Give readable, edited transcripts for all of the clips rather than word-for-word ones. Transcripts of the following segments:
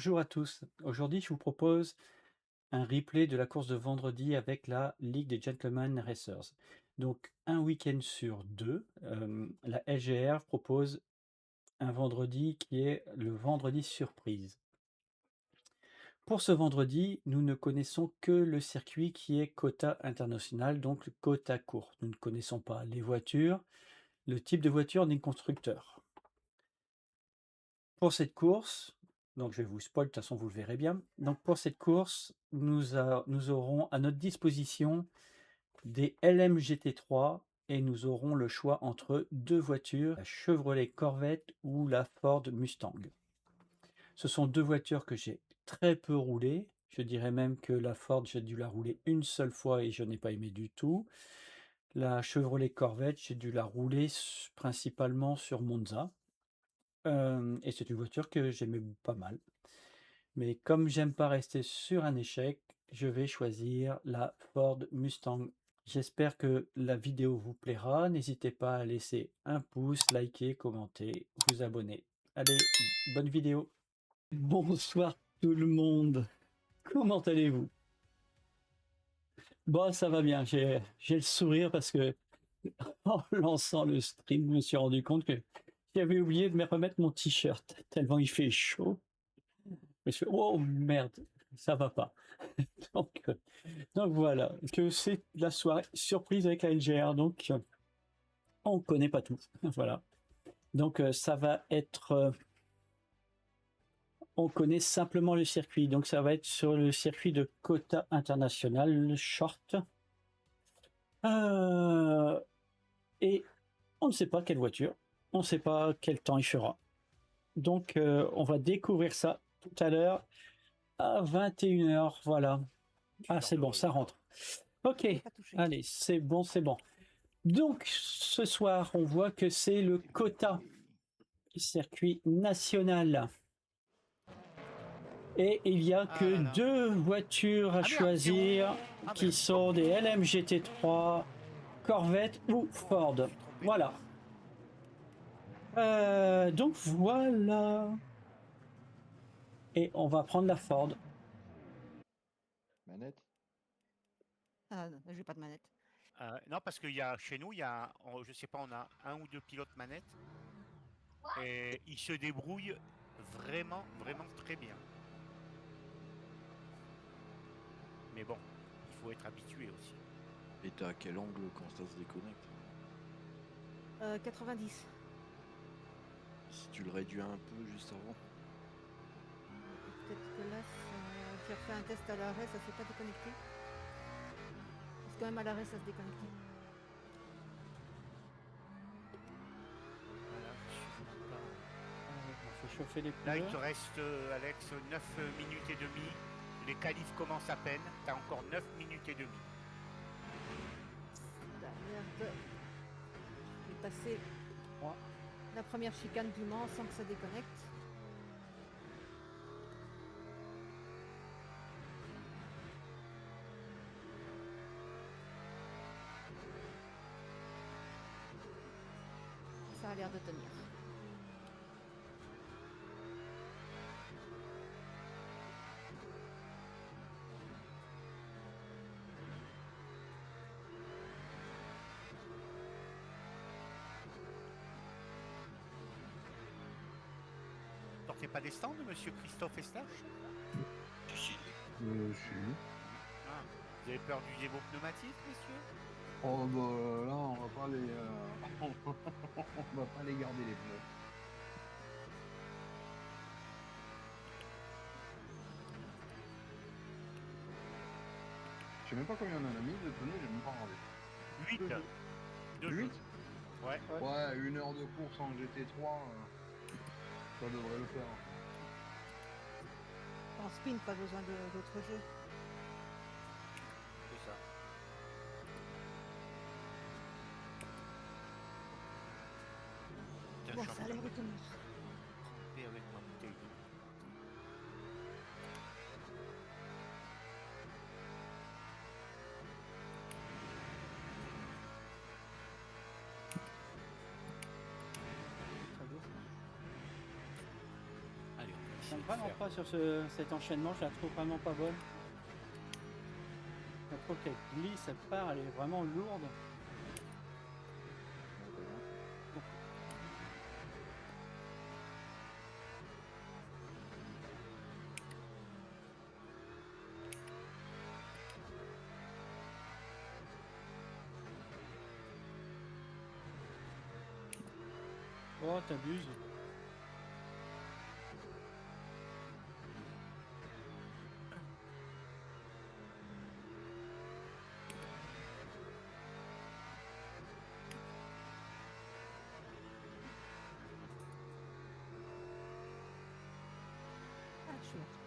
Bonjour à tous. Aujourd'hui, je vous propose un replay de la course de vendredi avec la Ligue des Gentlemen Racers. Donc, un week-end sur deux, la LGR propose un vendredi qui est le vendredi surprise. Pour ce vendredi, nous ne connaissons que le circuit qui est quota international, donc le quota court. Nous ne connaissons pas les voitures, le type de voiture ni le constructeur. Pour cette course, donc je vais vous spoil, de toute façon vous le verrez bien. Donc pour cette course, nous aurons à notre disposition des LMGT3 et nous aurons le choix entre deux voitures, la Chevrolet Corvette ou la Ford Mustang. Ce sont deux voitures que j'ai très peu roulées. Je dirais même que la Ford, j'ai dû la rouler une seule fois et je n'ai pas aimé du tout. La Chevrolet Corvette, j'ai dû la rouler principalement sur Monza. Et c'est une voiture que j'aimais pas mal. Mais comme j'aime pas rester sur un échec, je vais choisir la Ford Mustang. J'espère que la vidéo vous plaira. N'hésitez pas à laisser un pouce, liker, commenter, vous abonner. Allez, bonne vidéo. Bonsoir tout le monde. Comment allez-vous? Bon, ça va bien. J'ai le sourire parce que en lançant le stream, je me suis rendu compte que j'avais oublié de me remettre mon t-shirt tellement il fait chaud. Je me suis dit, oh merde, ça va pas. Donc, donc voilà, que c'est la soirée surprise avec la LGR, donc on connaît pas tout. Voilà. Donc ça va être, on connaît simplement le circuit, donc ça va être sur le circuit de quota international, le short. Euh, et on ne sait pas quelle voiture, on ne sait pas quel temps il fera. Donc on va découvrir ça tout à l'heure à 21h, voilà. Ah c'est bon, ça rentre. Ok, allez, c'est bon, c'est bon. Donc, ce soir, on voit que c'est le quota circuit national. Et il n'y a que deux voitures à choisir qui sont des LMGT3, Corvette ou Ford. Voilà. Donc voilà. Et on va prendre la Ford. Manette? Ah non, j'ai pas de manette. Non, parce qu'il y a chez nous, je sais pas, on a un ou deux pilotes manettes et ils se débrouillent vraiment, vraiment très bien. Mais bon, il faut être habitué aussi. Et t'as à quel angle quand ça se déconnecte? 90. Si tu le réduis un peu juste avant. Peut-être que là, j'ai refait un test à l'arrêt, ça s'est pas déconnecté. Parce que même à l'arrêt, ça se déconnectait. Voilà, je suis même pas. On fait chauffer les Là, il pneus. te reste, Alex, 9 minutes et demie. Les qualifs commencent à peine. T'as encore 9 minutes et demie. Ah, merde. J'ai passé la première chicane du Mans sans que ça déconnecte. Ça a l'air de tenir. Sortez pas des stands, monsieur Christophe Estache? Si. Ah, vous avez peur d'user vos pneumatiques, messieurs? Oh bah là on va pas les on va pas les garder les pneus. Je sais même pas combien on en a mis de pneus, j'ai même pas regardé. 8. Deux 8? jeux. Ouais. Ouais, une heure de course en GT3, ça devrait le faire. En spin, pas besoin d'autres jeux. C'est ça. Putain, Bon, je suis ça a l'air de tenir. trempé avec ma bouteille d'eau. Allez, on va J'aime de vraiment faire. pas sur cet enchaînement, je la trouve vraiment pas bonne. Je trouve qu'elle glisse, elle part, elle est vraiment lourde. Oh, t'abuses. Ah, chouette.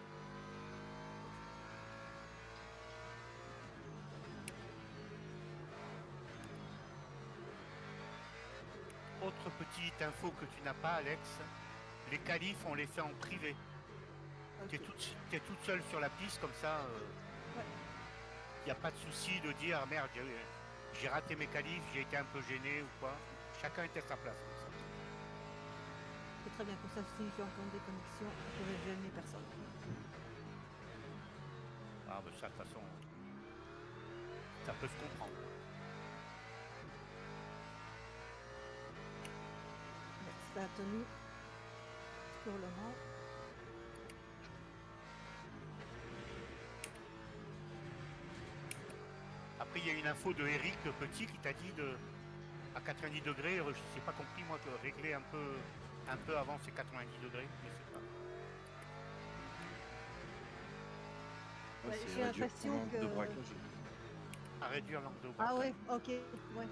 Autre petite info que tu n'as pas, Alex, les qualifs, on les fait en privé. Ok. T'es toute seule sur la piste, comme ça, Ouais. il n'y a pas de souci de dire ah, merde, j'ai raté mes qualifs, j'ai été un peu gêné ou quoi. Chacun était à sa place. Comme ça. C'est très bien, comme ça, si j'ai encore des connexions, je ne vais gêner personne. Ah, ben ça, de toute façon, ça peut se comprendre. C'est la tenue sur le Mans. Après, il y a une info de Eric Petit qui t'a dit à 90 degrés, je sais pas compris, moi, de régler un peu avant ces 90 degrés, je sais pas. Ouais, c'est j'ai réduire l'impression ton angle de que- braquage. À réduire l'angle de Ah braquage. ouais, ok, ouais.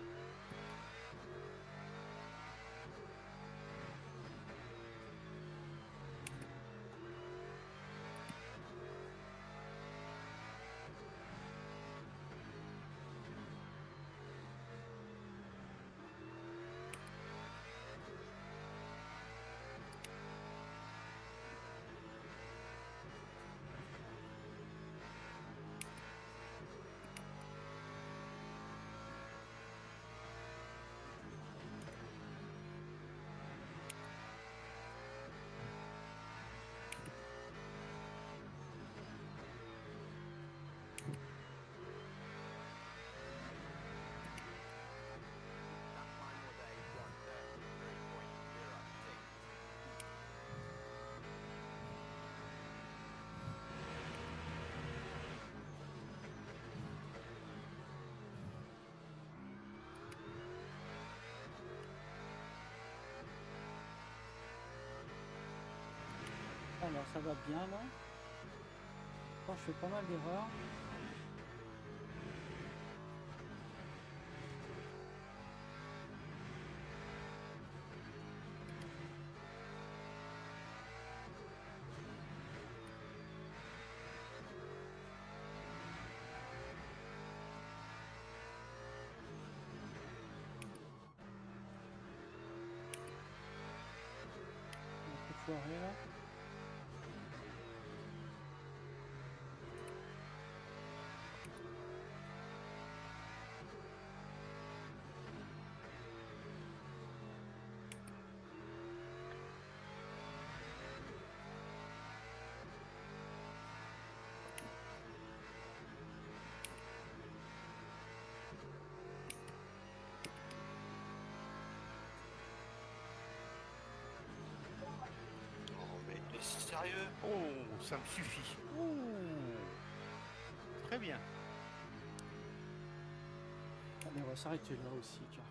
Alors ça va bien là. Bon, je fais pas mal d'erreurs. Un peu foiré là. Oh, mais sérieux? Oh, ça me suffit. Ouh. Très bien. Allez, on va s'arrêter là aussi, tiens.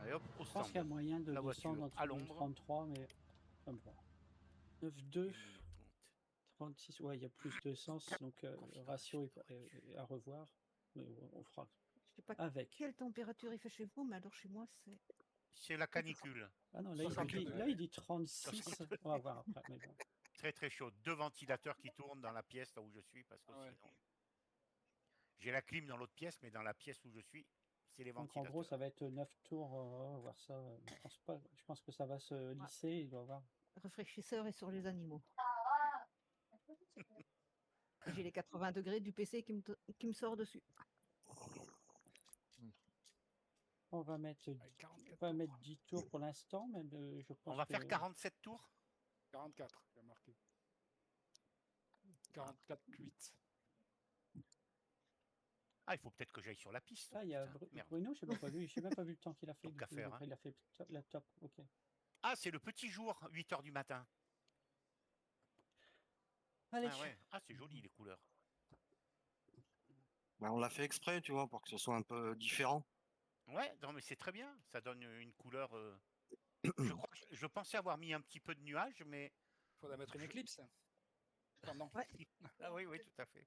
Allez hop, au Je pense qu'il y a stand. moyen de La descendre voiture entre à une l'ombre. 33, mais ça me va. 9,2, 1 minute 30. 36, ouais, il y a plus de sens, donc le Confidence, ratio est confidence. à revoir. Mais on fera Je sais pas avec. quelle température il fait chez vous, mais alors chez moi, c'est... C'est la canicule. Ah non, là, 62 il dit, là, il dit 36. 62. On va voir après, mais bon. Très très chaud. 2 ventilateurs qui tournent dans la pièce là où je suis parce que Ah ouais. sinon. J'ai la clim dans l'autre pièce, mais dans la pièce où je suis, c'est les Donc en ventilateurs. gros, ça va être 9 tours. On va voir ça. Je pense que ça va se lisser. Il doit y avoir. Le rafraîchisseur est sur les animaux. Et j'ai les 80 degrés du PC qui me sort dessus. On va mettre, Avec 44 on va tours. mettre 10 tours pour l'instant, mais je pense On va que faire 47 tours. 44, il a marqué. 44,8. Ah, il faut peut-être que j'aille sur la piste. Ah, il y a Putain, merde. Bruno, je n'ai pas vu. Je n'ai même pas vu le temps qu'il a fait. Donc, Du à coup, faire, enfin, hein. il a fait laptop. Ok. Ah, c'est le petit jour, 8h du matin. Allez. Ah ouais, ah, c'est joli les couleurs. Bah, on l'a fait exprès, tu vois, pour que ce soit un peu différent. Ouais, non mais c'est très bien. Ça donne une couleur. Je pensais avoir mis un petit peu de nuages, mais Faudrait mettre une Je- éclipse. Enfin, non. Ouais. ah oui, oui, tout à fait.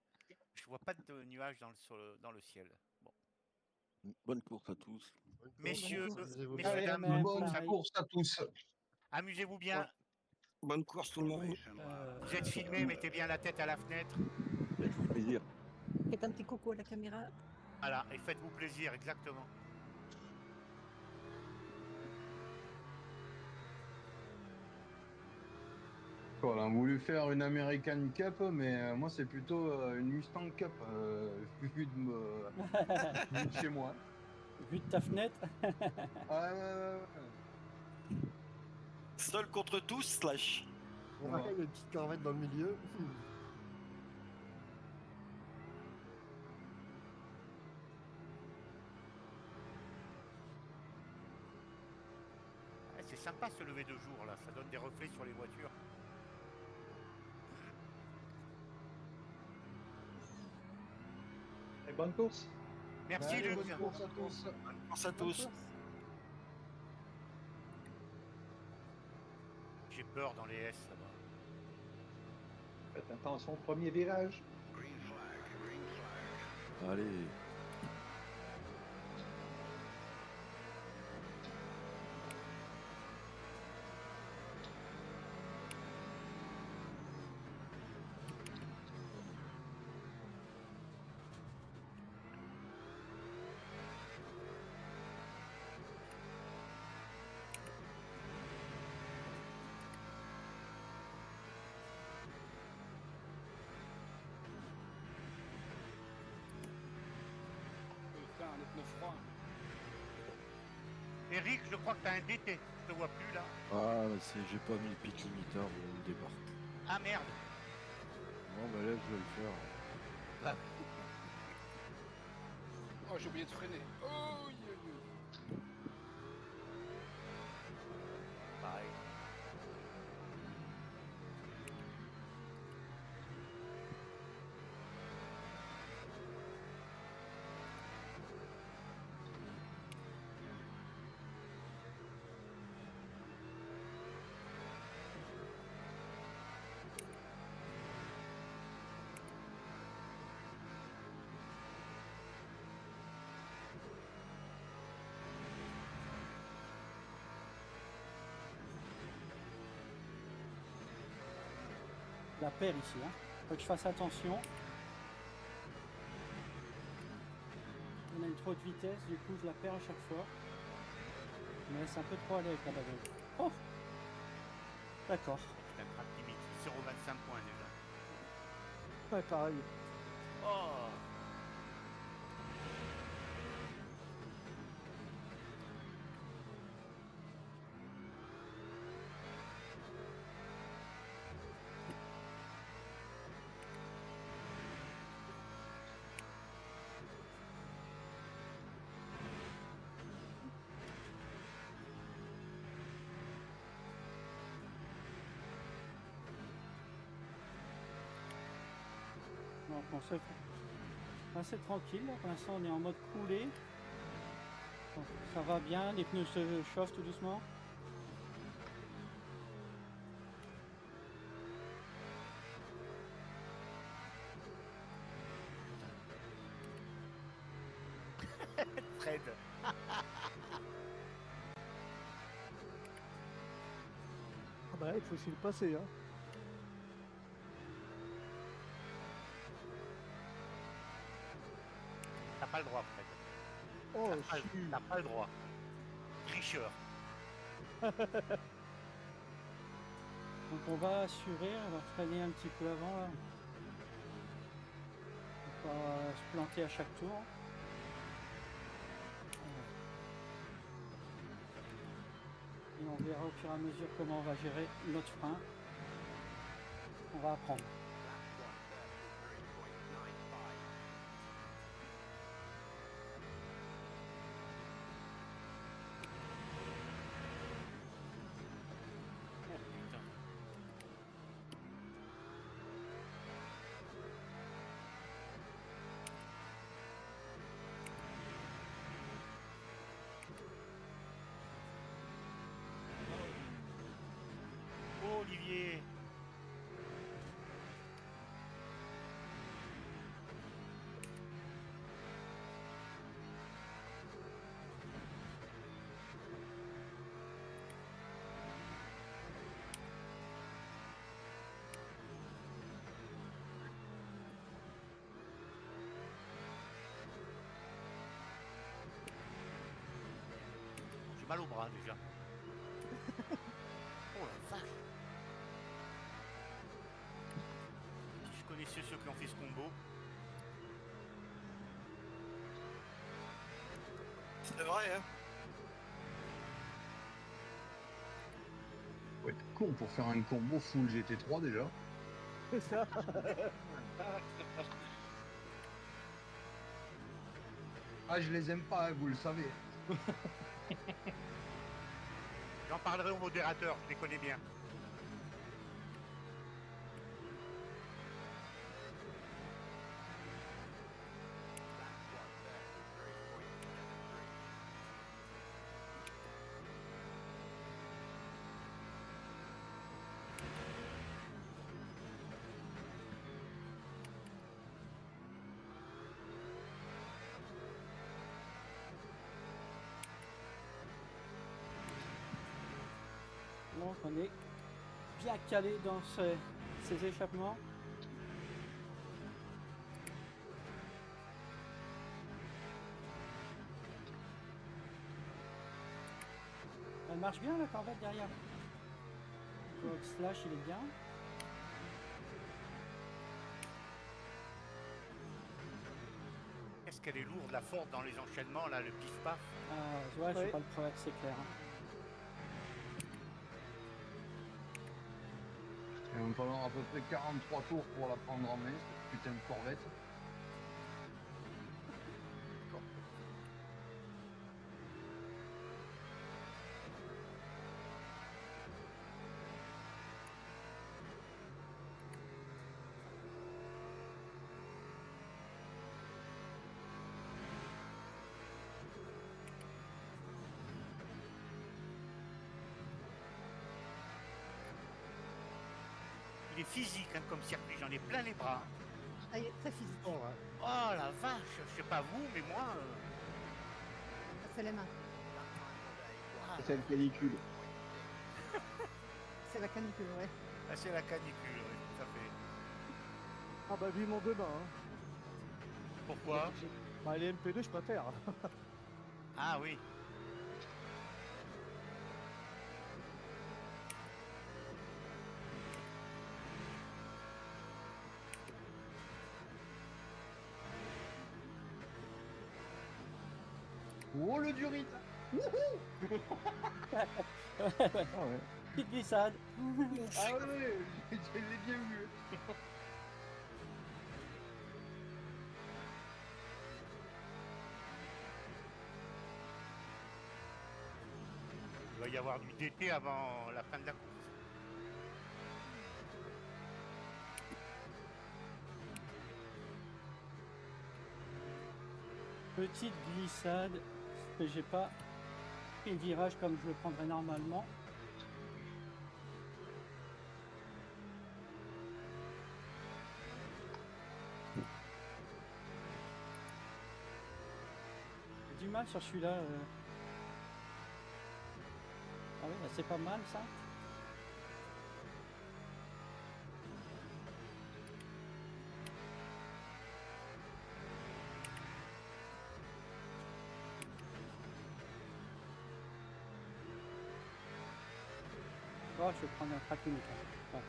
Je vois pas de nuages dans le ciel. Bon, Bonne course à tous. messieurs, course. messieurs, Allez, dames, même, Bonne pareil. course à tous. amusez-vous bien. Bonne course tout le monde. Vous êtes filmés, mettez bien la tête à la fenêtre. Faites-vous plaisir. Faites un petit coucou à la caméra. Voilà, et faites-vous plaisir, exactement. Voilà, on a voulu faire une American Cup, mais moi, c'est plutôt une Mustang Cup, vu de chez moi. Vu de ta fenêtre. Ah, ouais, ouais, ouais. Seul contre tous, slash. Ouais, Voilà. il y a une petite corvette dans le milieu. Ah, c'est sympa ce lever de jour là, ça donne des reflets sur les voitures. Et bonne course. Merci Allez, Luc. bonne course à tous. Bonne course à Bonne tous. course. J'ai peur dans les S là-bas. Faites attention au premier virage. Allez. Putain, les pneus froids. Eric, je crois que t'as un DT. Je te vois plus là. Ah, j'ai pas mis le pit limiter au départ. Ah merde. Bon, bah là, je vais le faire. Oh, j'ai oublié de freiner. Oh, yo, yo. Pareil. La paire ici. Hein. Faut que je fasse attention. On a une trop de vitesse, du coup je la perds à chaque fois. Je me laisse un peu trop aller avec la bagnole. Oh. D'accord. Putain, crack limite. 0,25 points déjà. Ouais, pareil. Oh. Donc on se assez tranquille. Là. Pour l'instant on est en mode coulé. Donc, ça va bien, les pneus se chauffent tout doucement. Fred. Ah bah, il faut s'y le passer, hein. T'as pas le droit, Fred. Oh, T'as pas le droit. Tricheur. Donc on va assurer, on va freiner un petit peu avant là. Pour pas se planter à chaque tour. Et on verra au fur et à mesure comment on va gérer notre frein. On va apprendre. mal au bras déjà. Oh la vache. Si je connaissais ceux qui ont fait ce combo. C'est vrai, hein. Faut être con pour faire un combo full GT3 déjà. C'est ça. Ah, je les aime pas, hein, vous le savez. J'en parlerai au modérateur, je les connais bien. Donc on est bien calé dans ces échappements. Elle marche bien la corvette derrière. Donc slash il est bien. Qu'est-ce qu'elle est lourde, la forte dans les enchaînements, là, le pif-paf. Ouais, je Ouais. sais pas le problème, c'est clair. Hein. Il va me falloir à peu près 43 tours pour la prendre en main, cette putain de corvette. Il est physique hein, comme circuit, j'en ai plein les bras. Ah, il est très physique. Bon, ouais. Oh la vache, je sais pas vous, mais moi... Ah, c'est les mains. C'est une canicule. C'est la canicule, ouais. Ah, c'est la canicule, oui, tout à fait. Ah bah vivement demain. Hein. Pourquoi? Bah les MP2 je préfère. Ah oui. Oh le durite. Ah ouais. Petite glissade. Ah ouais, je l'ai bien vu. Il va y avoir du DT avant la fin de la course. Petite glissade. Parce que j'ai pas pris le virage comme je le prendrais normalement. J'ai du mal sur celui-là. Ah oui, là, c'est pas mal ça. Oh, je vais prendre un track unique. Là. Ouais.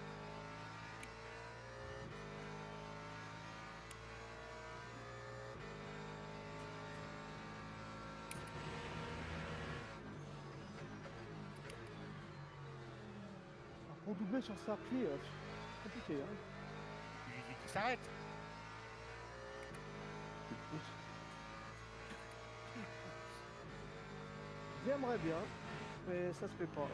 Alors, pour doubler sur circuit, c'est compliqué. Hein. Je lui dis qu'il s'arrête. J'aimerais bien, mais ça se fait pas.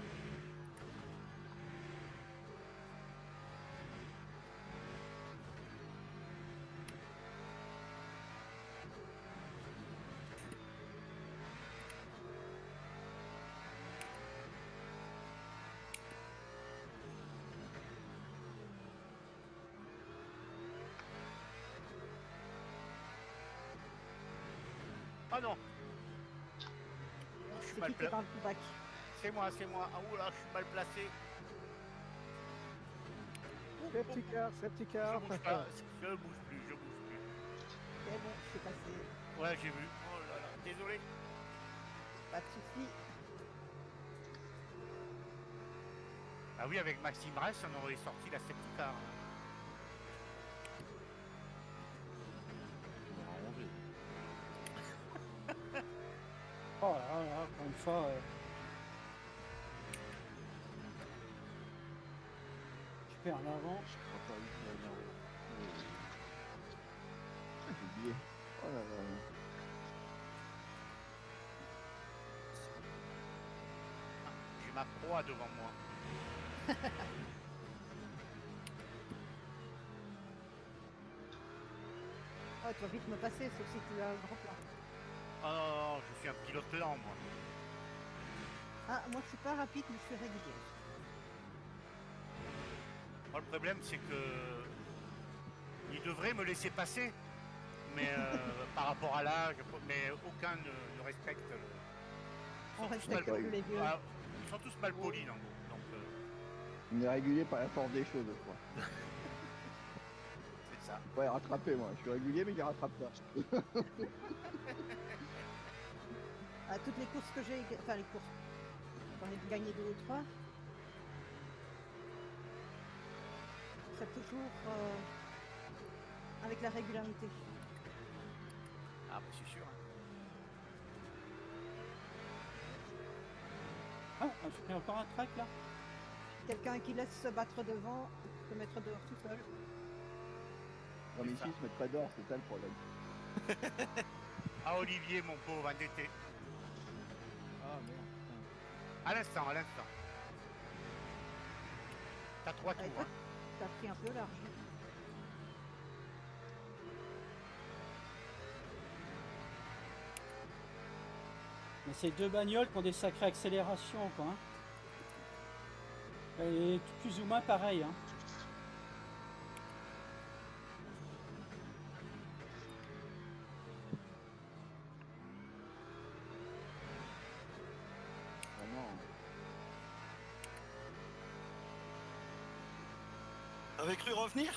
Ah non. Je suis C'est mal qui qui placé. parle tout bac? C'est moi, c'est moi. Ah oula, je suis mal placé. Safety car, safety Je car. bouge pas, je bouge plus, je bouge plus. C'est bon, je suis passé. Ouais, j'ai vu. Oh là là, désolé. Pas de soucis. Ah oui, avec Maxime Bress, on aurait sorti la safety car. On va arranger. Oh là là, encore une fois. Je perds en avant. Je crois pas qu'il va énerver. J'ai oublié. Oh là là. J'ai ma proie devant moi. Ah, tu vas vite me passer, sauf si tu as un grand plat. Oh non, non, non, je suis un pilote lent, moi. Ah, moi je suis pas rapide, mais je suis régulière. Moi, le problème, c'est que. Il devrait me laisser passer. Mais par rapport à l'âge, mais aucun ne respecte. On Ils sont tous respecte mal- plus les vieux. Ah, ils sont tous mal polis, non. Donc, On est régulier par la force des choses, je crois. c'est ça. Ouais, rattrapé, moi. Je suis régulier, mais il rattrape pas. À toutes les courses que j'ai, enfin les courses, j'en ai gagné 2 ou 3. C'est toujours avec la régularité. Ah, bah, c'est sûr. Hein. Ah, j'ai pris encore un track là. Quelqu'un qui laisse se battre devant se mettre dehors tout seul. Non, mais ici, ils se mettent pas dehors, c'est ça le problème. Ah, Olivier, mon pauvre endetté. Ah merde. À l'instant, à l'instant. T'as 3 tours. Ouais, toi, Hein. t'as pris un peu large. Mais c'est deux bagnoles qui ont des sacrées accélérations quoi. Hein. Et plus ou moins pareil. Hein. Ah non. T'avais cru revenir?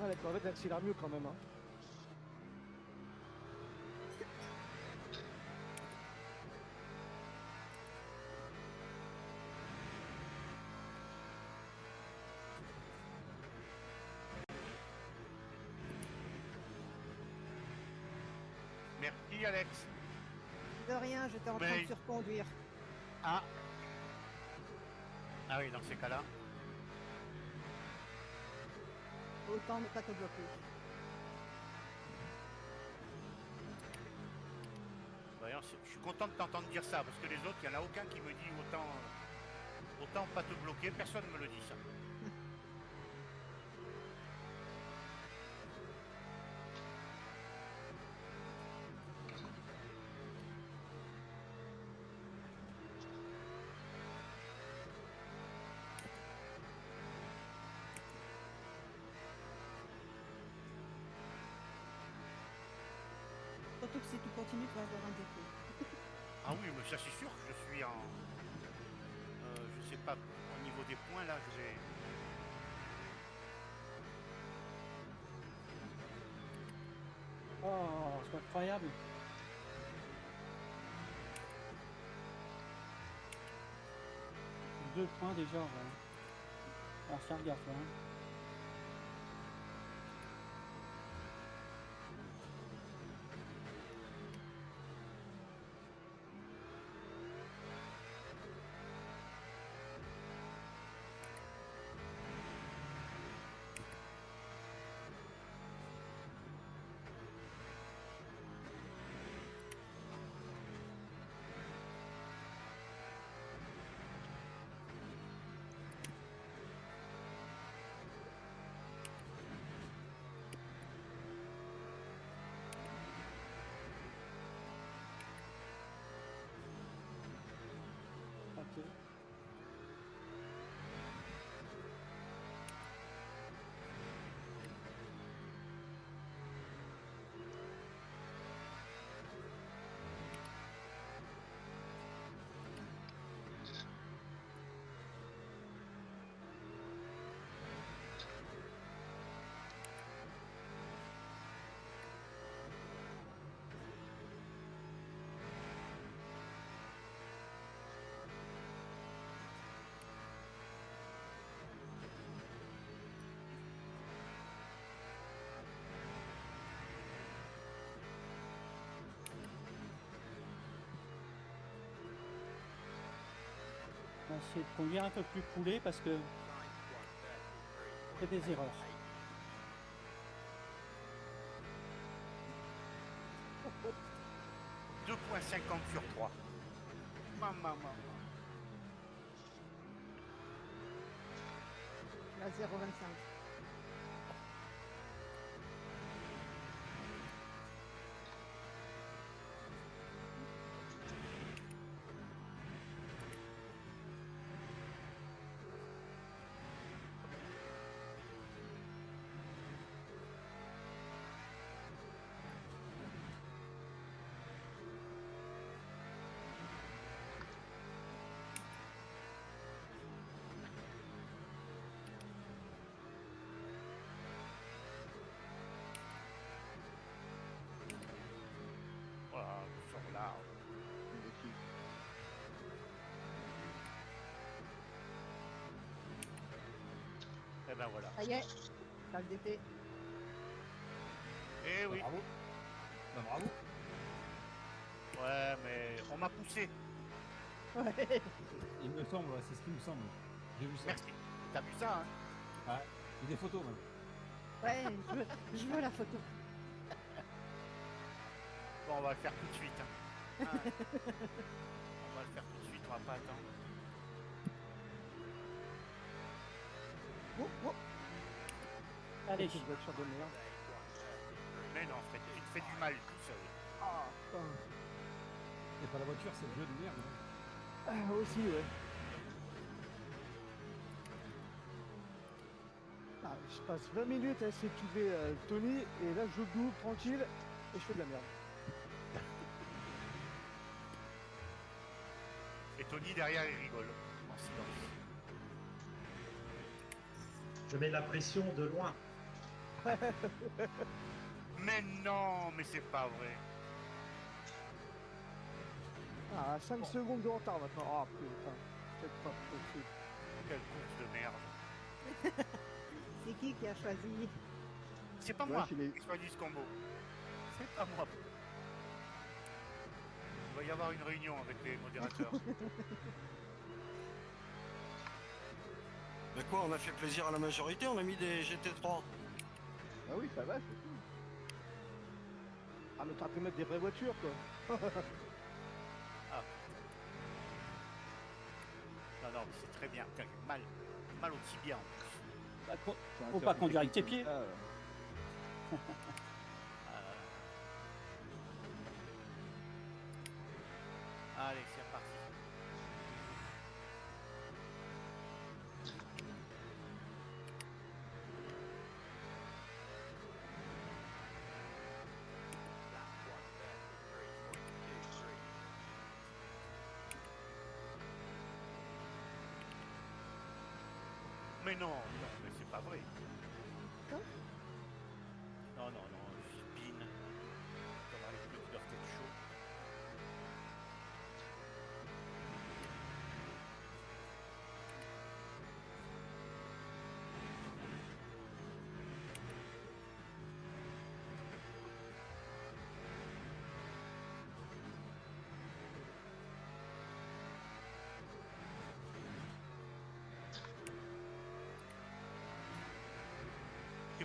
Ah, la Corvette accélère mieux quand même. Hein. Merci, Alex. De rien, j'étais en train Mais- de surconduire. Ah. Ah oui, dans ces cas-là. Autant ne pas te bloquer. D'ailleurs, je suis content de t'entendre dire ça, parce que les autres, il n'y en a aucun qui me dit autant pas te bloquer, personne ne me le dit ça. Surtout que si tu continues, tu vas avoir un défaut. Ah oui, mais ça c'est sûr que je suis en... je sais pas, au niveau des points, là, je vais... Oh, c'est incroyable. 2 points déjà. On va faire gaffe. Hein. Ok. On va essayer de conduire un peu plus coulé parce que c'est des erreurs. « 2,50 sur 3. Maman. La 0,25. Voilà, je sors là. Et ben voilà. Ça y est, t'as le DT. Eh oui. Bravo. Bah, bravo. Ouais, mais on m'a poussé. Ouais. Il me semble, ouais, c'est ce qui me semble. J'ai vu ça. Merci. T'as vu ça, hein? Ouais. Il y a des photos même. Ouais, je veux la photo. Bon, on va le faire tout de suite. Hein. Ah. On va le faire tout de suite, on va pas attendre. Oh, oh. Allez, C'est une voiture de merde. Mais non, Fred, tu te fais du mal tout seul. Ah, putain. C'est pas la voiture, c'est le jeu de merde. Hein. Ah, aussi, ouais. Ah, je passe 20 minutes à essayer de trouver Tony, et là je double tranquille, et je fais de la merde. Et Tony derrière, il rigole. En silence. Je mets la pression de loin. Mais non, mais c'est pas vrai. Ah, 5 secondes de retard maintenant. Ah putain, peut-être pas possible. Quelle course de merde. C'est qui a choisi? C'est pas Ouais, moi je l'ai- qui choisis ce combo. C'est pas moi. Il va y avoir une réunion avec les modérateurs. Mais quoi, on a fait plaisir à la majorité, on a mis des GT3. Ah oui, ça va, c'est tout. Ah, mais t'as pu mettre des vraies voitures, quoi. Non, non, mais c'est très bien. Putain, j'ai mal au tibia en plus. bah, C'est un faut pas terme conduire avec tes technique pieds. comme ça, Allez, c'est reparti. Mais non, non, mais c'est pas vrai. Non Non, non, non, je spin. Ça va, les pneus doivent être chauds.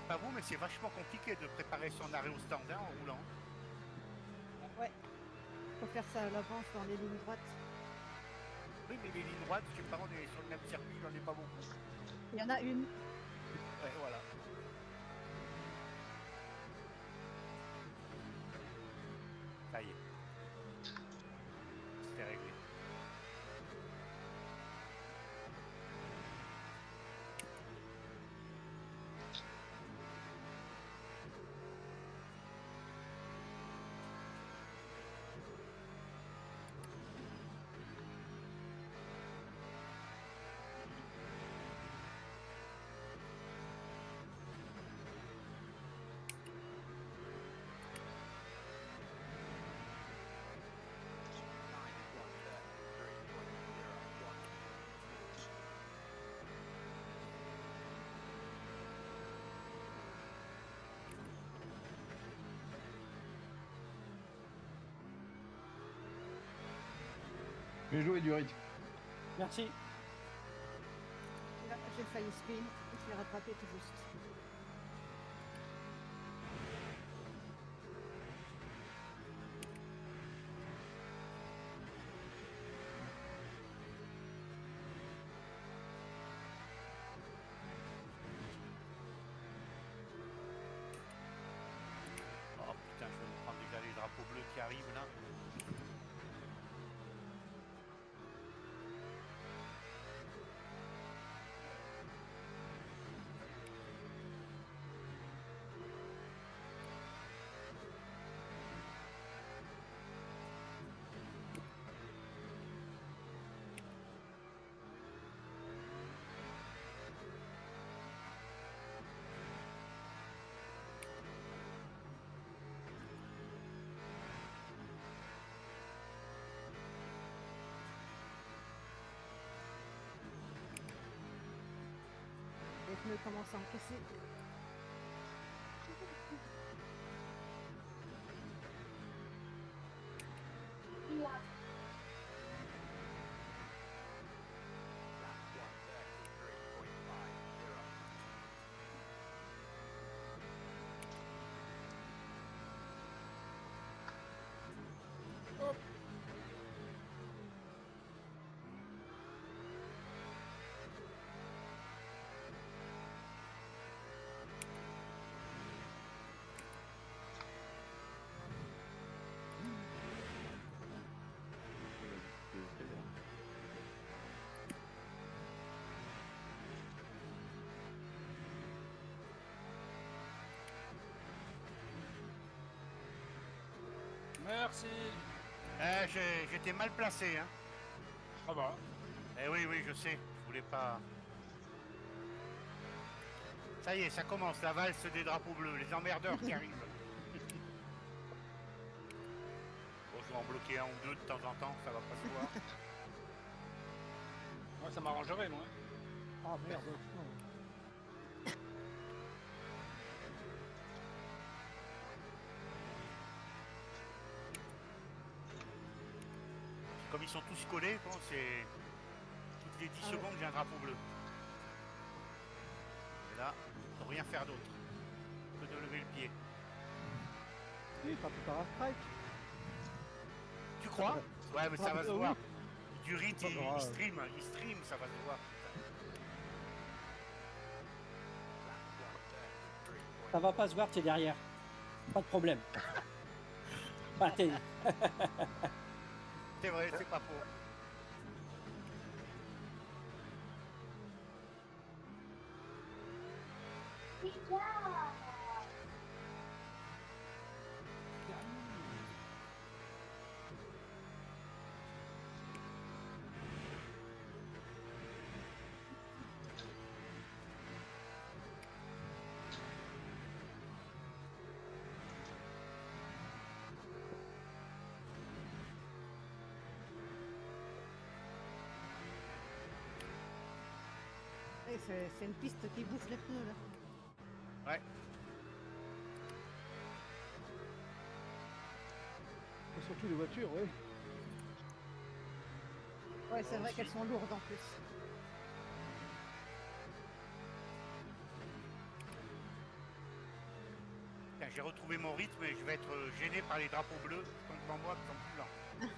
pas vous, mais c'est vachement compliqué de préparer son arrêt au standard en roulant. Ouais. Faut faire ça à l'avance dans les lignes droites. Oui, mais les lignes droites, je sais pas, on est sur le même circuit, j'en ai pas beaucoup. Il y en a une. Ouais, voilà. Ça y est. C'est réglé. Bien joué, Durit. Merci. Là, j'ai failli spin. Je l'ai rattrapé tout juste. Oh putain, je vais me prendre déjà les drapeaux bleus qui arrivent là. Les pneus commencent à encaisser. Merci. J'étais mal placé, hein. Ça va. Eh oui, oui, je sais. Je voulais pas. Ça y est, ça commence, la valse des drapeaux bleus, les emmerdeurs qui arrivent. Bon, je vais en bloquer un ou deux de temps en temps, ça va pas se voir. Moi, ça m'arrangerait, moi. Ah merde, putain. Comme ils sont tous collés, bon, c'est. Toutes les 10 Ah ouais. secondes, j'ai un drapeau bleu. Et là, faut rien faire d'autre que de lever le pied. Oui, pas plus tard à strike. Tu crois? Ouais, mais ça va se oui. voir. Durit, C'est pas grave. il stream, ça va se voir. Ça va pas se voir, t'es derrière. Pas de problème. Ah, t'es- C'est vrai, c'est pas faux. Et c'est une piste qui bouffe les pneus là. Ouais. Et surtout les voitures, oui. Ouais, c'est vrai aussi. qu'elles sont lourdes en plus. Putain, j'ai retrouvé mon rythme et je vais être gêné par les drapeaux bleus qui sont devant moi, qui sont plus lents.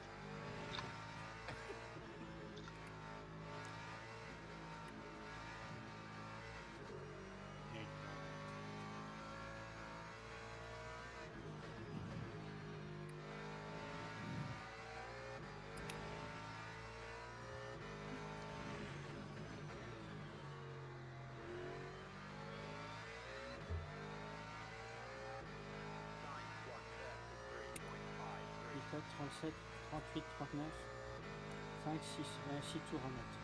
Trente 37, 38, 39, 5, 6, 6 tours à mettre.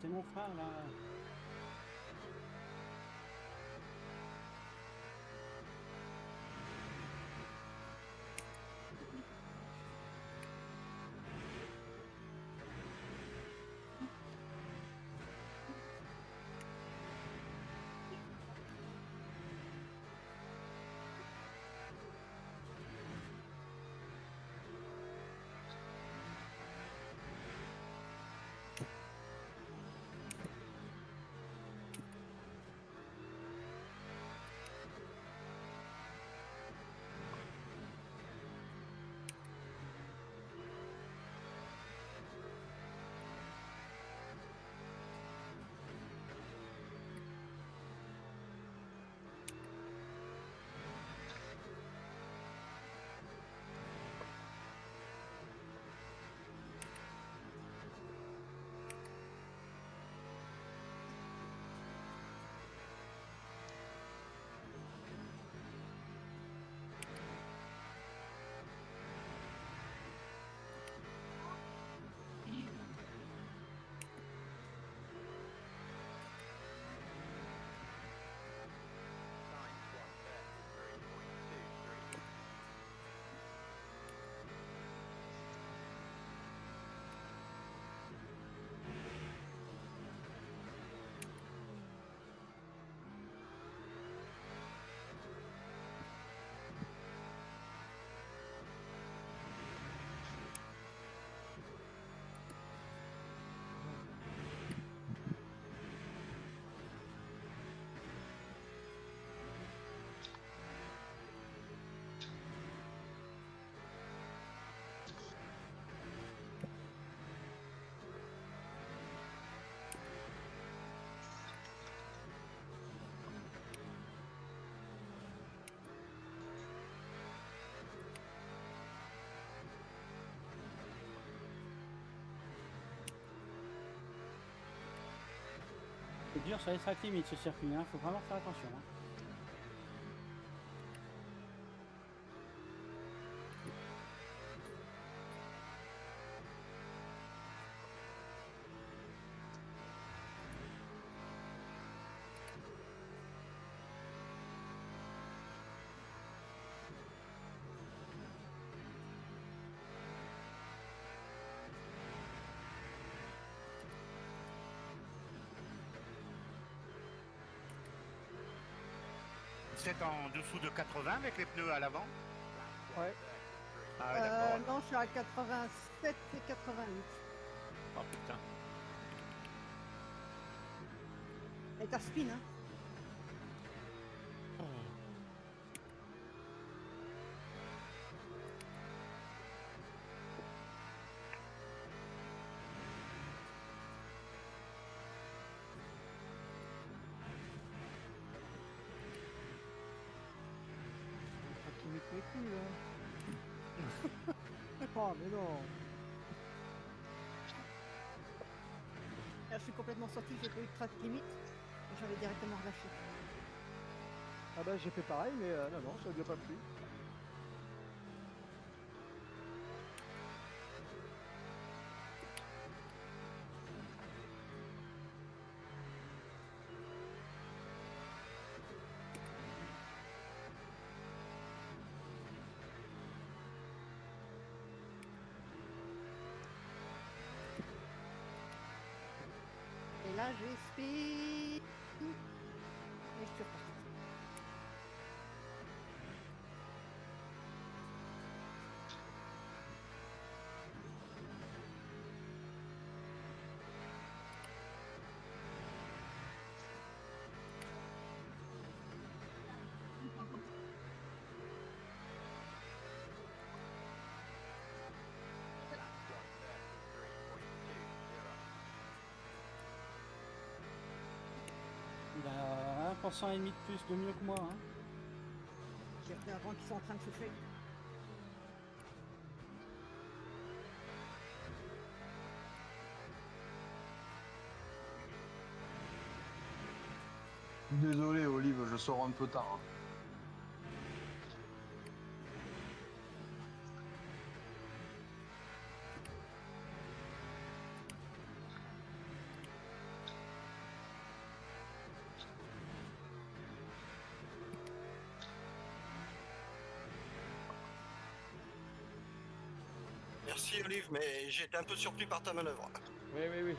T'es mon frère là. C'est dur sur les tracks limites ce circuit, hein. Faut vraiment faire attention. Hein. peut-être en dessous de 80 avec les pneus à l'avant. Ouais. Ah ouais, d'accord. Non, je suis à 87 et 88. Oh putain. Et ta spin, hein. Qui met mes couilles là. Oh mais non. Là, je suis complètement sorti, j'ai pas eu de track limite. Et j'avais directement relâché. Ah bah j'ai fait pareil mais non non ça lui a pas plu. Et là, j'ai spin. Et je suis reparti. Il a 1% et demi de plus de mieux que moi. Hein. J'ai fait avant qu'ils sont en train de chauffer. Désolé Olive, je sors un peu tard. Merci Olive, mais j'étais un peu surpris par ta manœuvre. Oui, oui, oui.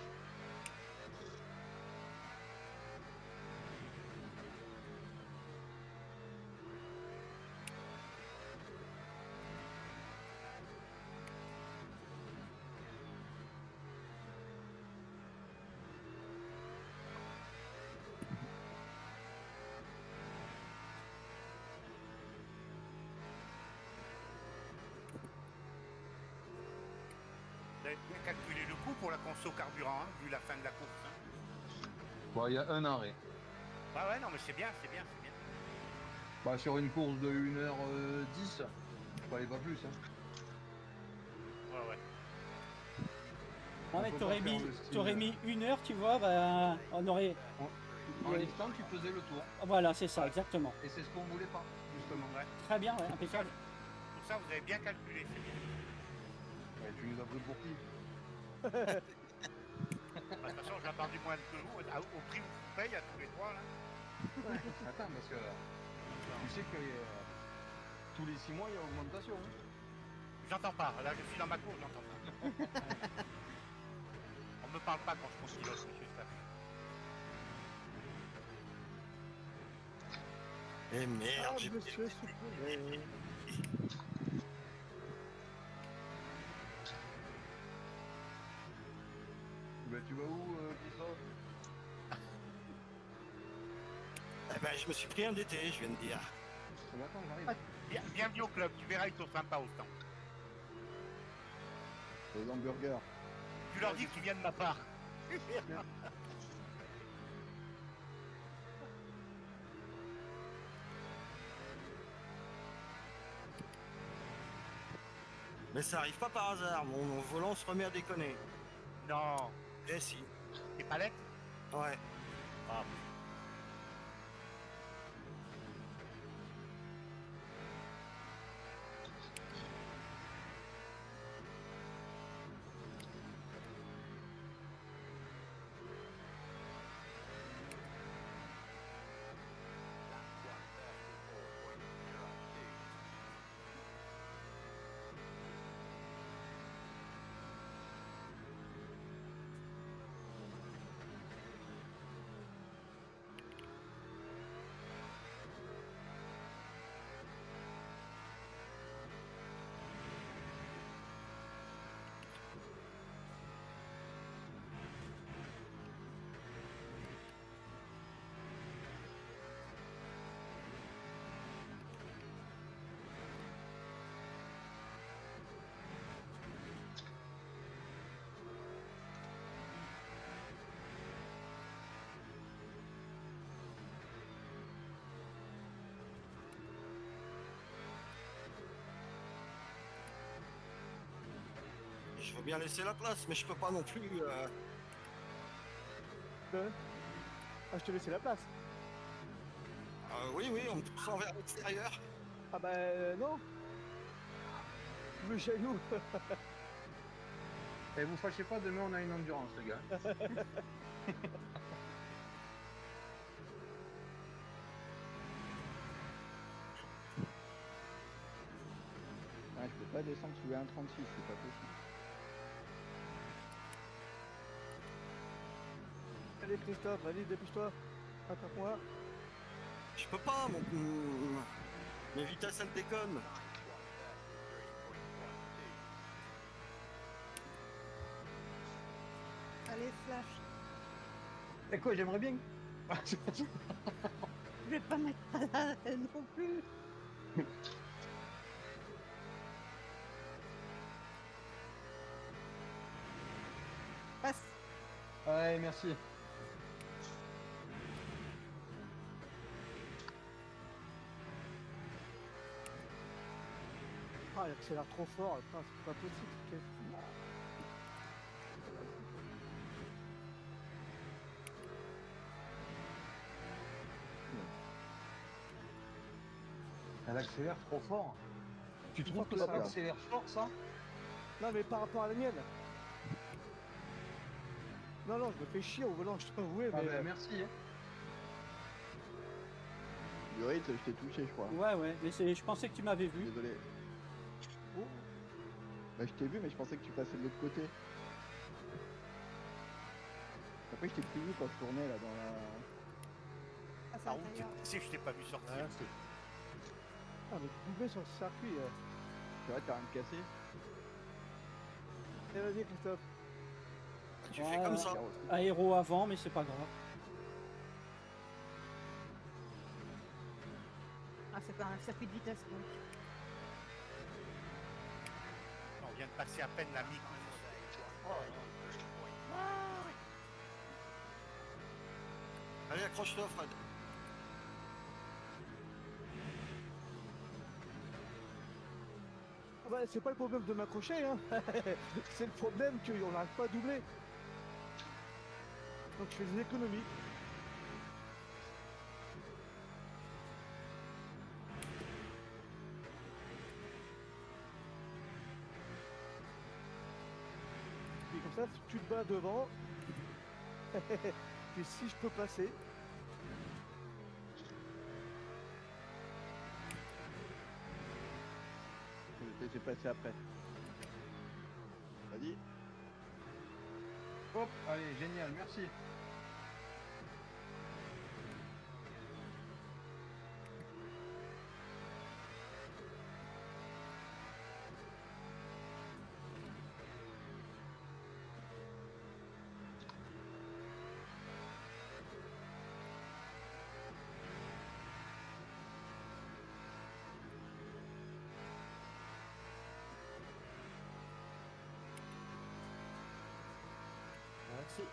Vous avez bien calculé le coût pour la conso carburant, hein, vu la fin de la course. Hein. Bon, il y a un arrêt. Ah ouais, non, mais c'est bien, c'est bien, c'est bien. Bah, sur une course de 1h10, fallait pas plus. Hein. Ouais, ouais. Ouais, mais peut t'aurais pas faire mis, le style, t'aurais mis 1 heure, tu vois, bah, on aurait. En l'instant, tu faisais le tour. Voilà, c'est ça, exactement. Et c'est ce qu'on voulait pas, justement. Ouais. Très bien, ouais, impeccable. Pour ça, vous avez bien calculé, c'est bien. Ouais, tu nous as pris pour qui? Bah, de toute façon, j'attends du moins que vous, au prix où je vous paye à tous les trois, là. Attends, parce que tu sais que tous les 6 mois, il y a augmentation. Hein. J'entends pas, là je suis dans ma cour, j'entends pas. On me parle pas quand je conduis pilote, monsieur Staff. Eh merde, Ah j'ai monsieur supprimé. Ben, tu vas où, Christophe? Eh ben, je me suis pris un DT, je viens de dire. Ben, attends, j'arrive. Bienvenue au club, tu verras, ils sont sympas au stand. Les hamburgers. Tu leur dis que tu viens de ma part. Mais ça arrive pas par hasard, mon volant se remet à déconner. Non, Eh si. tes palettes. Ouais. Ah, je veux bien laisser la place, mais je peux pas non plus. Ah, je te laissais la place. Oui, on me pousse vers l'extérieur. Ah bah non. Le jaloux. Et vous fâchez pas, demain on a une endurance, les gars. Ouais, je peux pas descendre sous les 1,36, c'est pas possible. Allez Christophe, allez dépêche-toi. Attrape-moi. Je peux pas, mes vitesses elles déconnent. Allez, Flash. Et quoi, j'aimerais bien. Je vais pas mettre à l'arrêt non plus. Passe. Ouais, merci. Ah, il accélère trop fort. Putain, c'est pas possible. Elle accélère trop fort. Tu trouves que Hop ça là. accélère fort, ça? Non, mais par rapport à la mienne. Non, je me fais chier au volant, je t'avoue, Ah mais. bah merci. Hein. Yorit, je t'ai touché, je crois. Ouais, mais je pensais que tu m'avais vu. Désolé. Oh. Bah, je t'ai vu, mais je pensais que tu passais de l'autre côté. Après, je t'ai plus vu quand je tournais là dans la. Passe à Par où l'intérieur. tu sais, je t'ai pas vu sortir. Ah, mais doubler sur le circuit. C'est vrai, t'as rien de cassé. Et vas-y, Christophe. Tu fais comme ça. Aéro avant, mais c'est pas grave. Ah, c'est pas un circuit de vitesse donc. On vient de passer à peine la mi-course. Allez, accroche-toi, Fred. Ah bah, c'est pas le problème de m'accrocher, hein. C'est le problème qu'on n'arrive pas à doubler. Donc je fais des économies. Et comme ça, tu te bats devant. Puis si je peux passer. J'ai passé après. Vas-y. Hop, allez, génial, merci. Merci.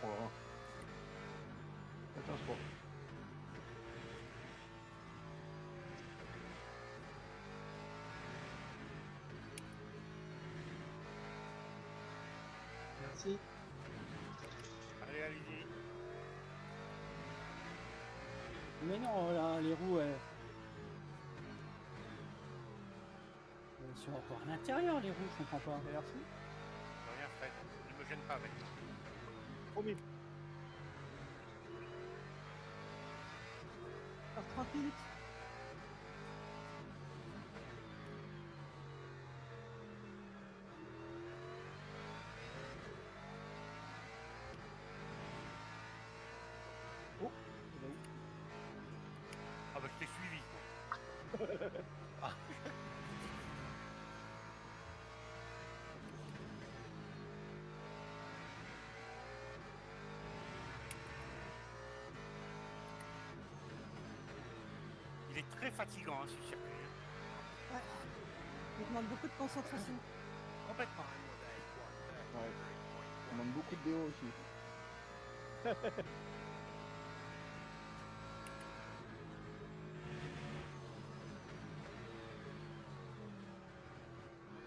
Oh. Attention. Merci. Allez, allez-y. Mais non, là, les roues, elles sont encore à l'intérieur, les roues, je comprends pas. Merci. De rien, Fred. Ne me gêne pas maintenant. Promis. Dans 30 minutes. Oh, Ah Il est très fatigant, hein, ce circuit. Ouais. Il demande beaucoup de concentration. Complètement. Ouais. On demande beaucoup de déo aussi. Je vais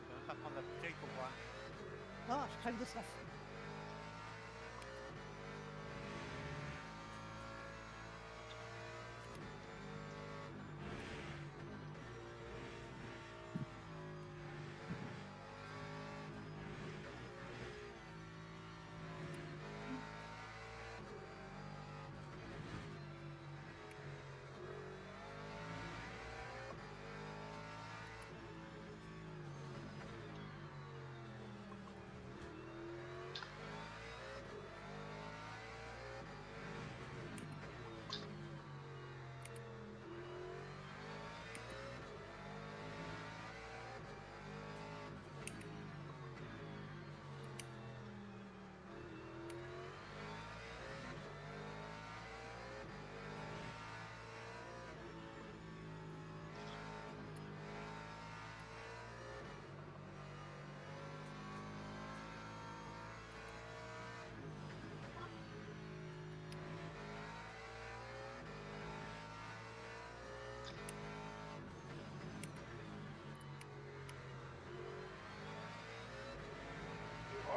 même pas prendre la bouteille pour voir. Oh, je crève de soif.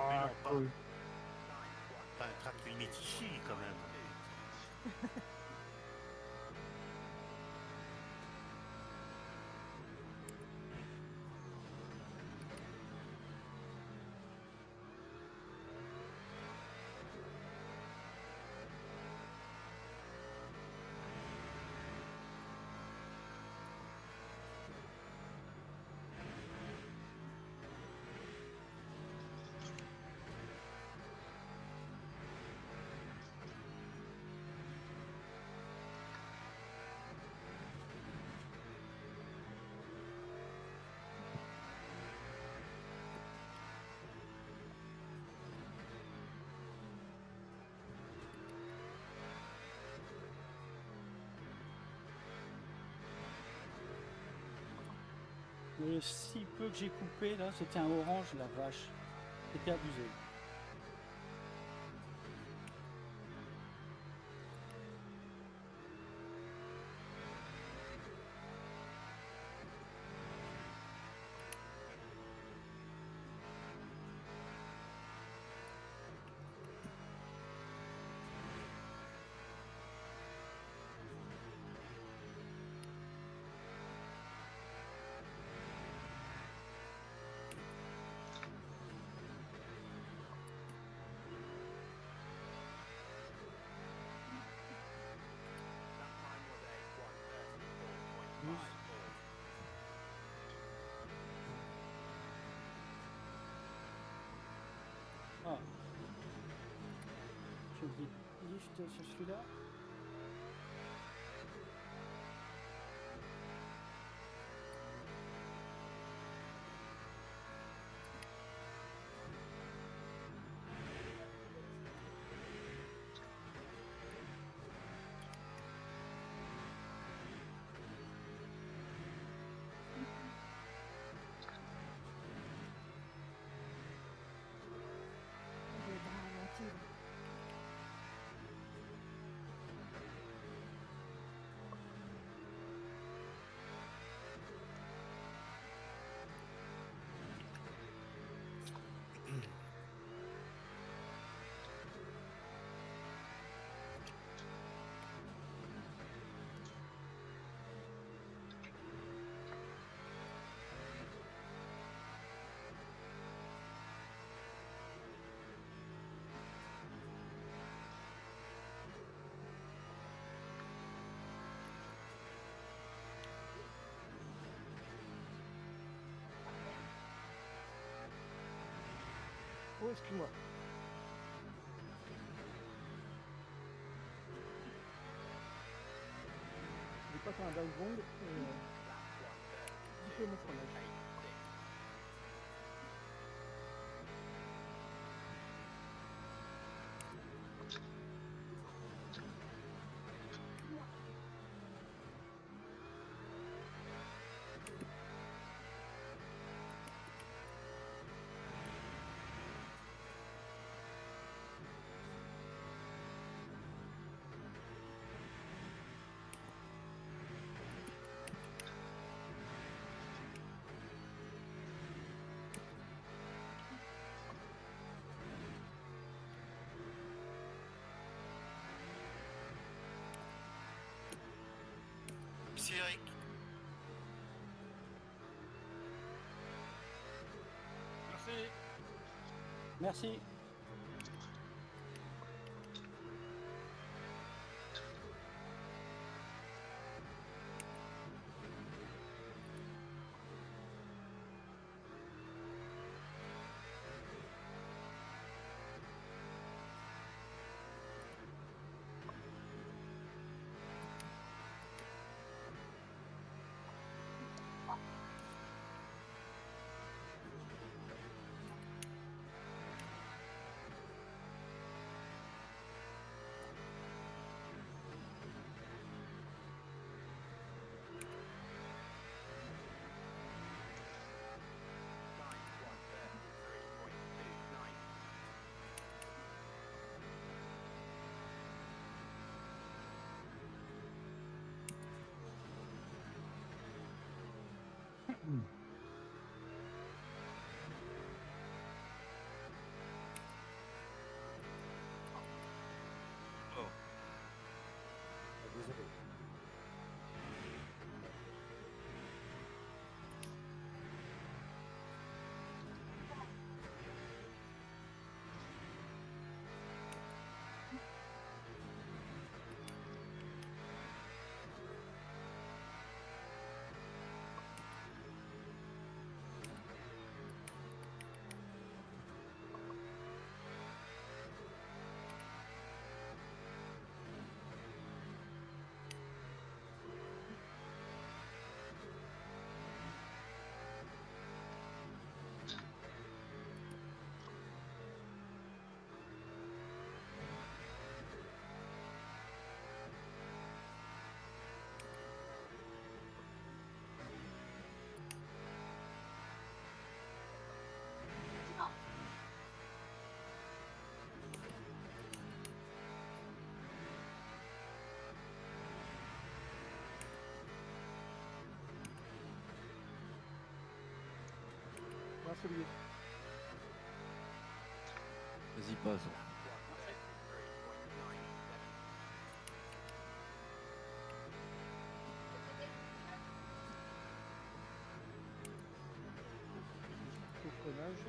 Mais non, pas. Cool. Pas un track limite ici, quand même. Le si peu que j'ai coupé là, c'était un orange, la vache. C'était abusé. Ah. J'ai oublié de lift sur celui-là. Les bras ralentis. Oh, excuse-moi. J'ai pas fait un dive bomb et peu mon freinage. Merci Eric. Merci. Merci. Désolé. Merci Olivier. Vas-y, passe. Au freinage.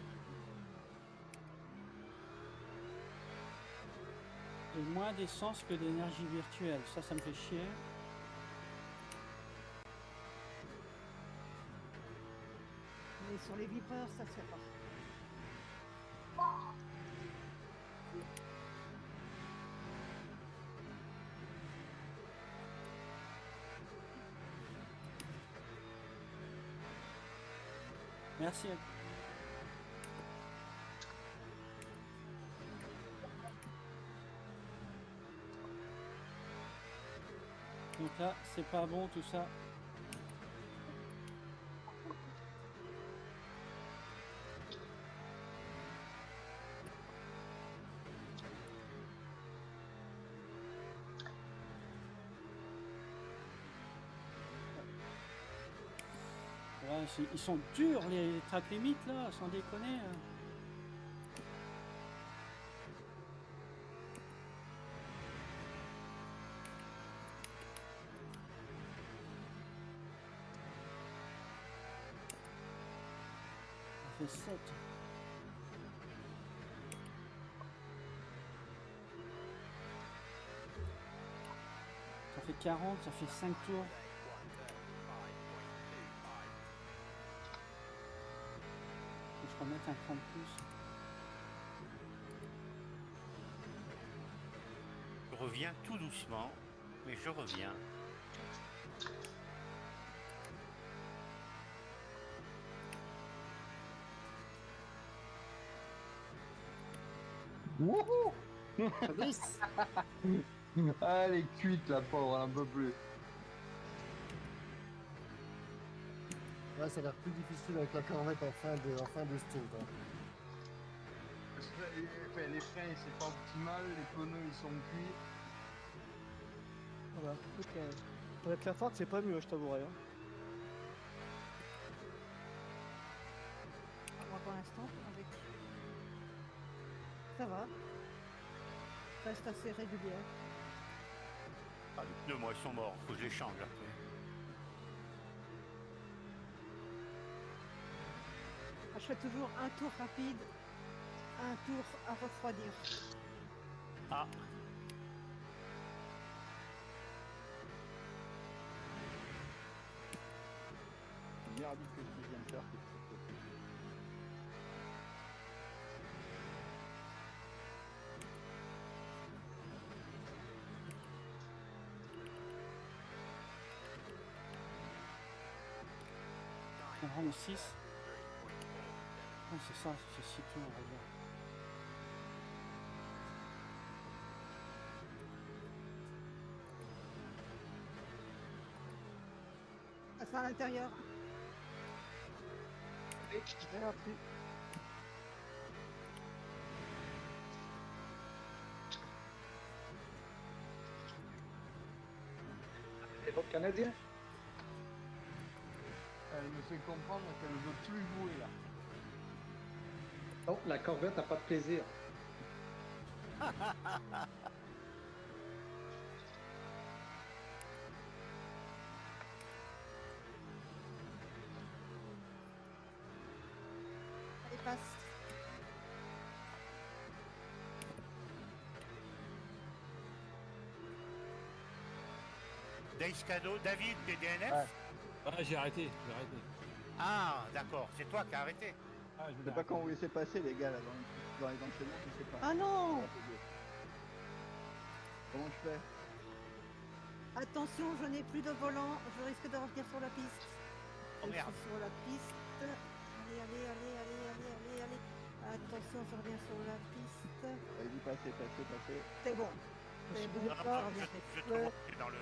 J'ai moins d'essence que d'énergie virtuelle. Ça me fait chier. Mais sur les vibreurs, ça se fait pas. Merci. Donc là, c'est pas bon tout ça. Ouais, ils sont durs les track limites là, sans déconner. Ça fait 7. Ça fait 40, ça fait 5 tours. Je vais remettre un cran de plus. Je reviens tout doucement, mais je reviens. Wouhou Fabrice. Ah, elle est cuite, la pauvre, elle en peut plus. Ouais, ça a l'air plus difficile avec la corvette en fin de stint. Hein. Les freins, c'est pas optimal, les pneus, ils sont cuits. Voilà. Ok. Avec la Ford, c'est pas mieux, je t'avouerai. Hein. Moi pour l'instant, avec. Ça va. Reste assez régulière. Ah, les pneus, moi, ils sont morts. Faut que je les change après. Je fais toujours un tour rapide, un tour à refroidir. Ah, Bien dit que ce que je viens de faire, c'est que ça fait. On rend 6. Oh, c'est ça, c'est 6 tours, on va dire. Ça sera à l'intérieur. J'ai appris. Et votre Canadien? Elle me fait comprendre qu'elle ne veut plus jouer là. Non, la Corvette n'a pas de plaisir. Allez, passe. Days Cadeau, David, des DNF. Ouais. Ah, j'ai arrêté. Ah, d'accord, c'est toi qui as arrêté. Ah, je Je sais l'ai pas comment vous laissez passer, les gars, là, dans les enchaînements, je sais pas. Ah non! Comment je fais? Attention, je n'ai plus de volant, je risque de revenir sur la piste. Oh, Je merde. suis sur la piste. Allez. Attention, je reviens sur la piste. Allez-y, passez. C'est bon. C'est bon, Ah, ça je revient. te vois que t'es dans le...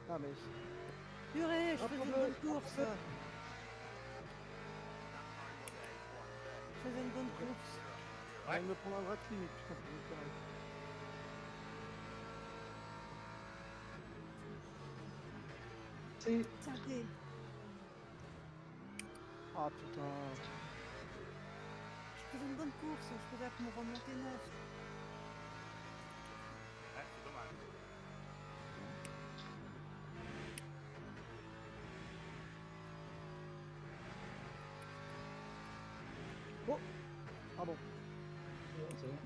Ah, mais. Purée, je Ah, faisais une pardon. bonne course. Je faisais une bonne course. Ouais. Elle me prend un vrai limite, putain, pour une connerie. C'est... Tiens, Ah putain. je faisais une bonne course, je pouvais me remonter 9. Ouais, c'est dommage. Ah bon. C'est bon.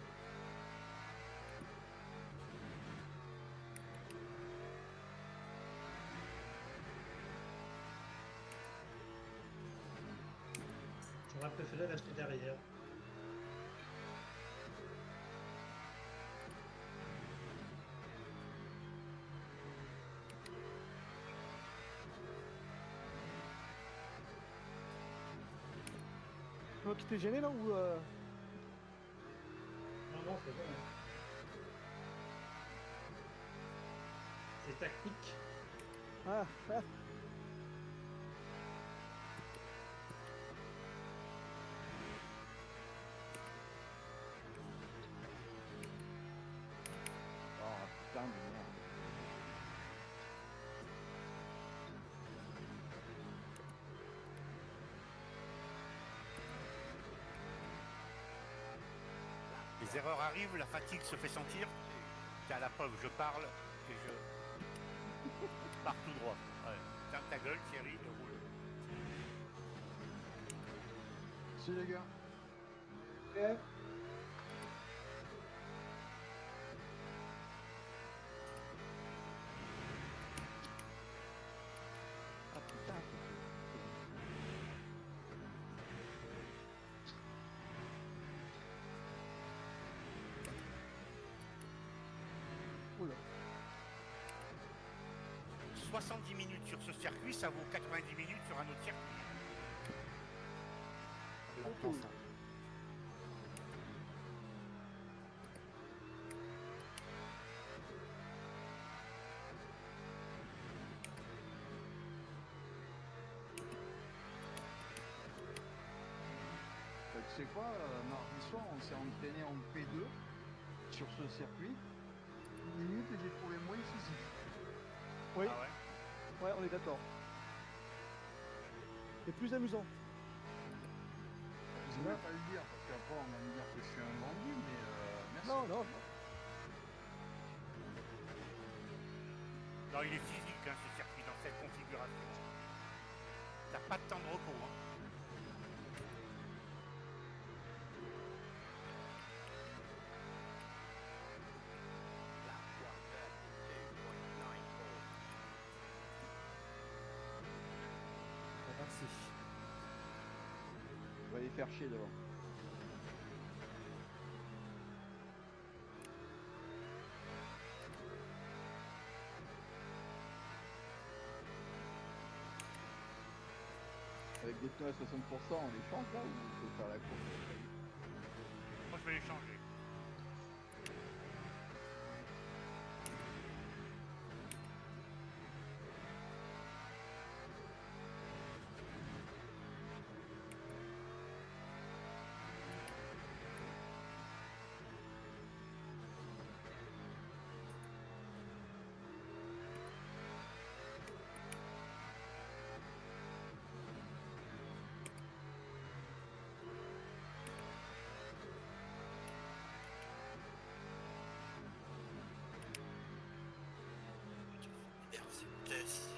J'aurais préféré rester derrière. Toi qui t'es gêné là ou Non, c'est bon. C'est tactique. Ah, ah. Oh, putain de merde. Les erreurs arrivent, la fatigue se fait sentir. T'es à la preuve, je parle et je pars tout droit. Ouais. Ferme ta gueule, Thierry, et roule. Si les gars. Prêt? Ah putain. Oula. 70 minutes sur ce circuit, ça vaut 90 minutes sur un autre circuit. On apprend ça. sais quoi, mardi soir, on s'est entraîné en P2 sur ce circuit. 10 minutes et j'ai trouvé moins physique. Oui, Ah ouais. ouais, on est d'accord. C'est plus amusant. Je voulais pas le dire parce qu'après on va me dire que je suis un vendu, mais merci. Non, non. Non, il est physique hein, ce circuit dans cette configuration. T'as pas de temps de repos. Hein. Merci. On va les faire chier devant. Avec des pneus à 60%, on les change là ou on peut faire la course? Moi, je vais les changer. Vitesse.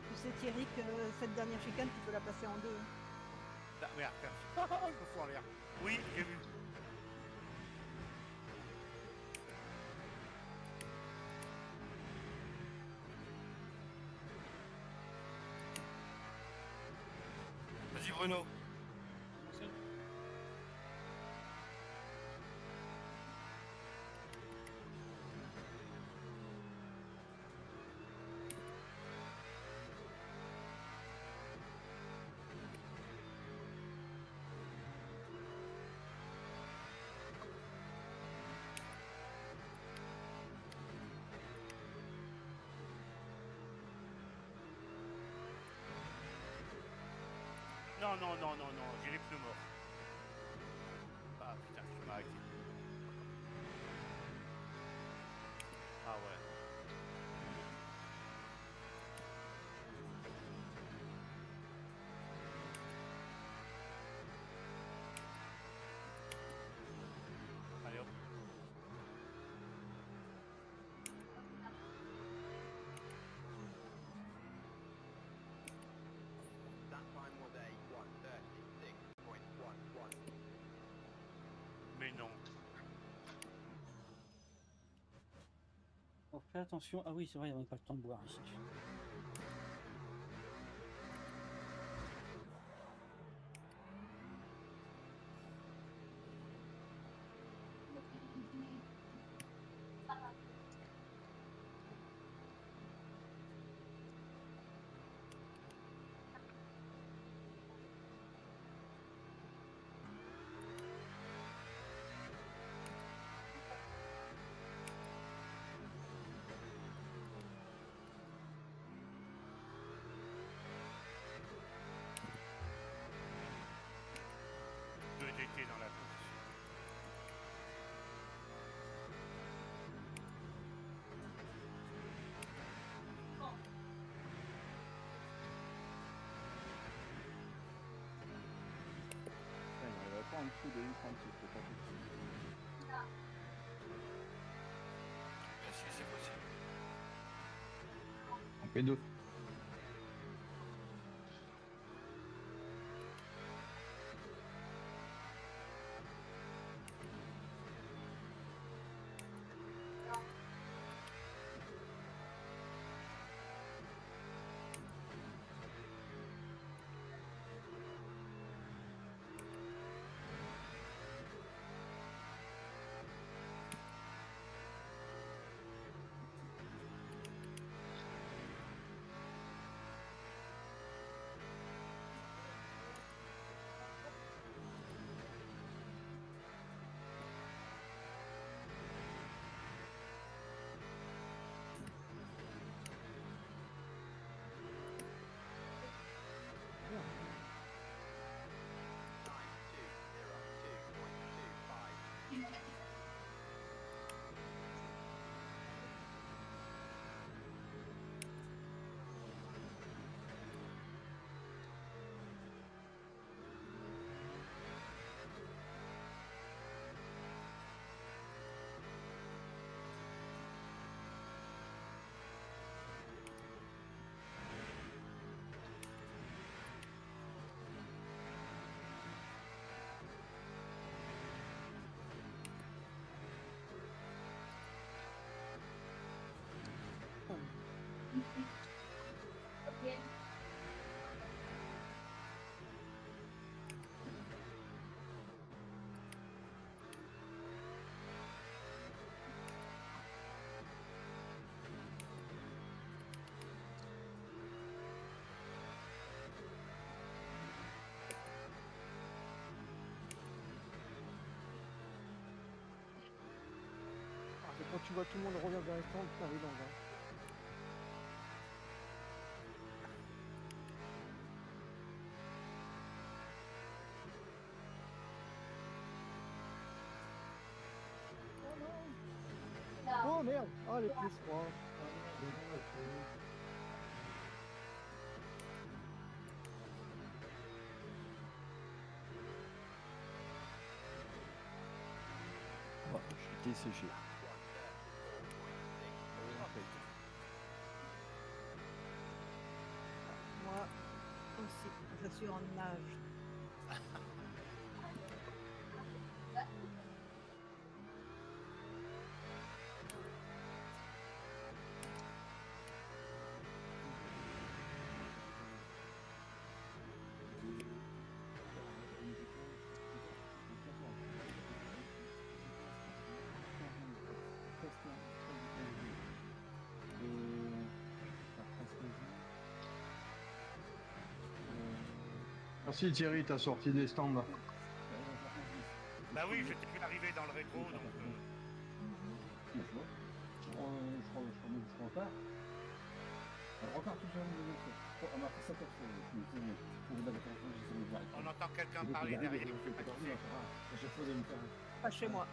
Tu sais Thierry que cette dernière chicane, tu peux la passer en deux. Hein. Ah, merde, je me fous en l'air. Oui, j'ai vu. Vas-y Bruno. Non, non, non, non, non, j'ai les pneus morts. Ah putain, je vais m'arrêter. Ah ouais. Allez hop. Mais non. On fait attention. Ah oui, c'est vrai, on n'a pas le temps de boire ici. Deux DT dans la course. Putain, il n'arriverait pas en dessous de 1,36, c'est pas possible. Si c'est possible. En P2. quand tu vois tout le monde revenir vers les stands, t'arrives en bas. Oh merde! Ah les plus froids. Oh, je suis desséché. Moi aussi, je suis en nage. Merci Thierry, t'as sorti des stands. Bah oui, j'étais plus arrivé dans le rétro, donc... On entend quelqu'un parler derrière, je sais pas qui c'est. Pas chez moi.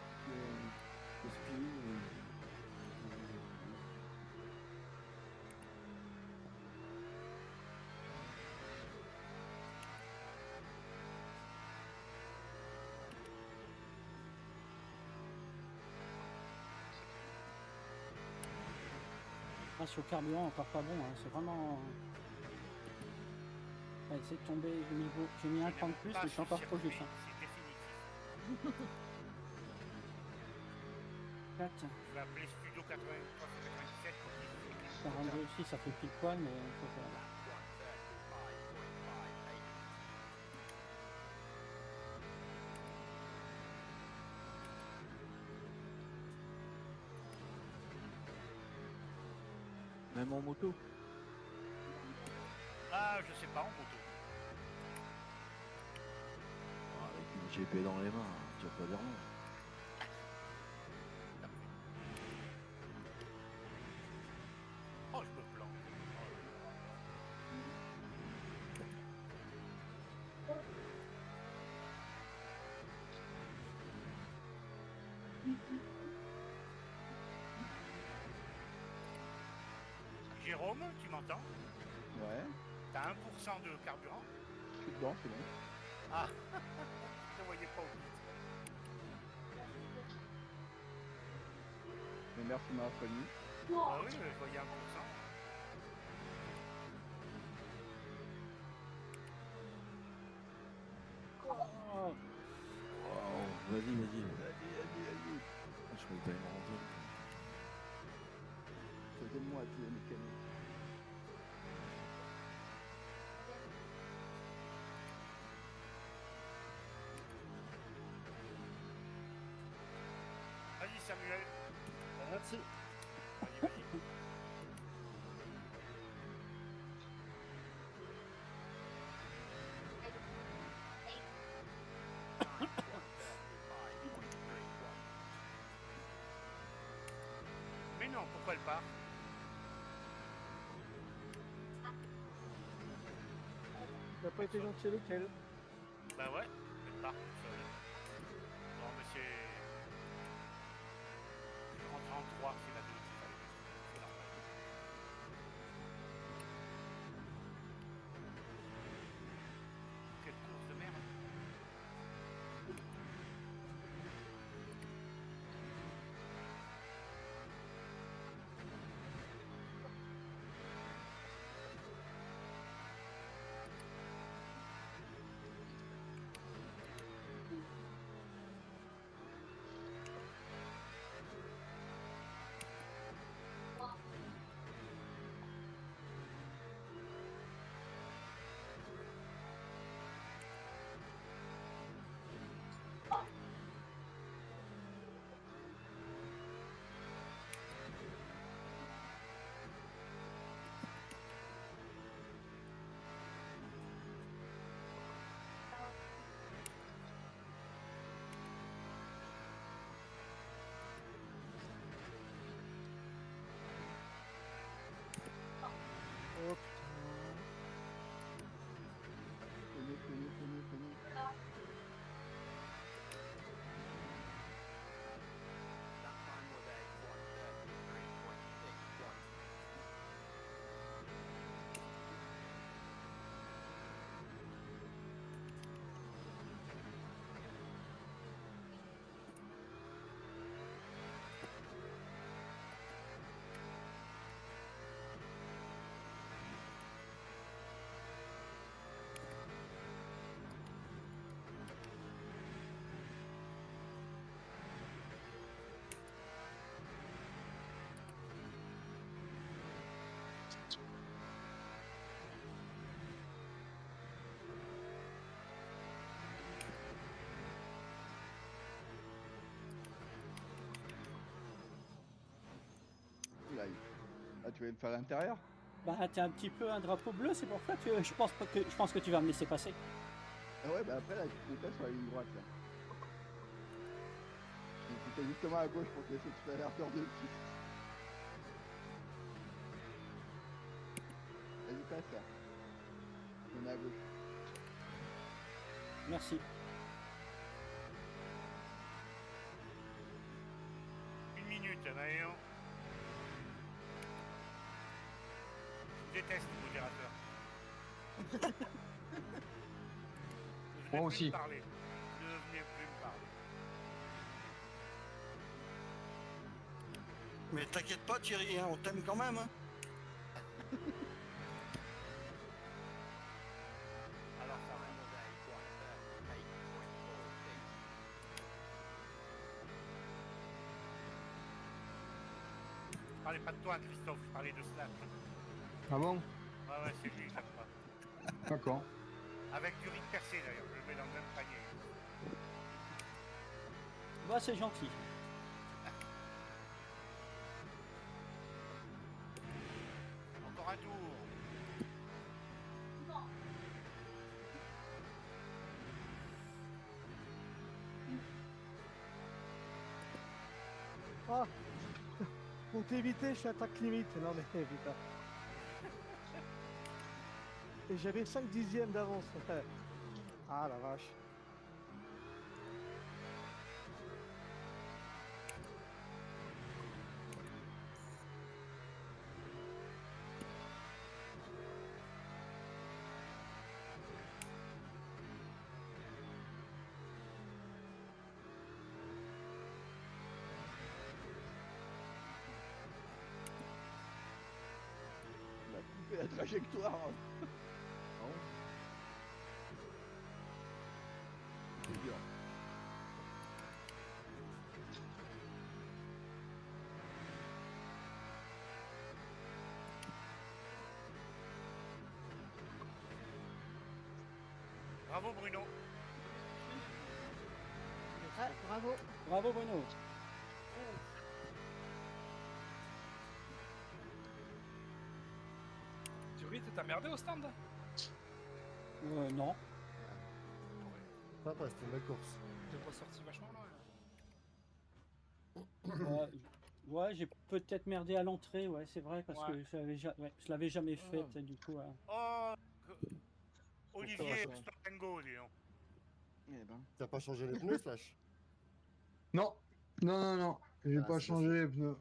Ah, sur le carburant, encore pas bon, hein. C'est vraiment. Ouais, essayer de tomber, j'ai mis un cran de plus, mais je suis encore trop juste. Hein. C'est définitif. 4, Je vais appeler Studio 9397 pour qu'il... 42 aussi, ça fait pile poil, mais faut faire. Même en moto. Ah, je sais pas, en moto. Oh, avec une GP dans les mains, tu vas pas dire non. Oh, je me plante. Jérôme, tu m'entends? Ouais, T'as 1% de carburant? je suis dedans, c'est bon. Ah, je te voyais pas au bout. Mais merci de m'avoir prévenu. Ah oui, je voyais 1%. Oh, Oh, vas-y. Je croyais que t'allais me rentrer. Faisais-moi tous les mécaniques. Vas-y, Samuel. merci. Vas-y. Mais non, pourquoi elle part? T'as pas été gentil avec elle. Bah ouais, elle part toute seule. Non mais c'est... Je rentre en 3, c'est la 2 qu'il fallait mettre. C'est normal. Quelle course de merde. Tu vas me faire à l'intérieur? Bah, t'es un petit peu un drapeau bleu, c'est pour ça que je pense que tu vas me laisser passer. Ah ouais, bah après là, tu étais sur la ligne droite là. J'étais justement à gauche pour te laisser tout à l'heure peur de dessus. Vas-y, passe là. On est à gauche. Merci. Une minute, Maëon. Je déteste le modérateur. Moi aussi. Ne venez plus me parler. Mais t'inquiète pas, Thierry, hein, on t'aime quand même. Hein. Alors ça va. Je parlais pas de toi, Christophe, je parlais de Slack. Ah bon? Ouais, c'est lui, j'aime pas. D'accord. Avec du riz percé d'ailleurs, je le mets dans le même panier. Bah, c'est gentil. Encore un tour. Ah. Pour t'éviter, je suis attaque limite. Non mais putain. Et j'avais 5 dixièmes d'avance. Ah la vache. On a coupé la trajectoire. Non. C'est dur. Bravo Bruno. Ah, bravo. Bravo, Bruno. Thierry, t'as merdé au stand? Non. Pas, c'était une belle course. T'es pas sorti vachement là? Ouais, j'ai peut-être merdé à l'entrée, ouais, c'est vrai, parce Ouais. que je l'avais jamais faite, du coup. Oh, Olivier, Pourquoi ça stop and go, dis donc. Eh ben. T'as pas changé les pneus, Flash? Non, non. J'ai Ah, pas c'est changé les pneus.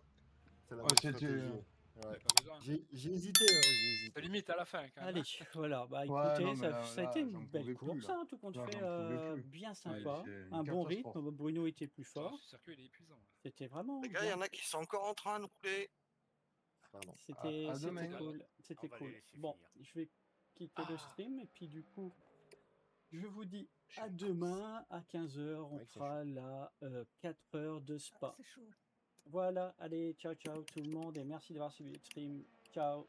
C'est la Ouais, bonne c'était, stratégie. T'as Ouais. pas besoin. J'ai hésité, j'ai hésité. C'est limite à la fin quand même. Allez, voilà, bah Ouais, écoutez, non, mais ça a là, été j'en une pouvais belle plus, course, là. hein, tout compte Là, fait, j'en pouvais plus. bien sympa, c'est une un bon rythme, catastrophe. Bruno était plus Ça, fort, ce circuit il est épuisant. c'était vraiment Les gars, il y bien. en a qui sont encore en train de rouler. Pardon. C'était À demain. cool, On c'était va les cool. laisser Bon, finir. je vais quitter le stream et puis du coup, je vous dis à demain à 15 h, on Ouais, c'est fera la 4 heures de Ah, spa. c'est chaud. Voilà, allez, ciao ciao tout le monde et merci d'avoir suivi le stream. Ciao.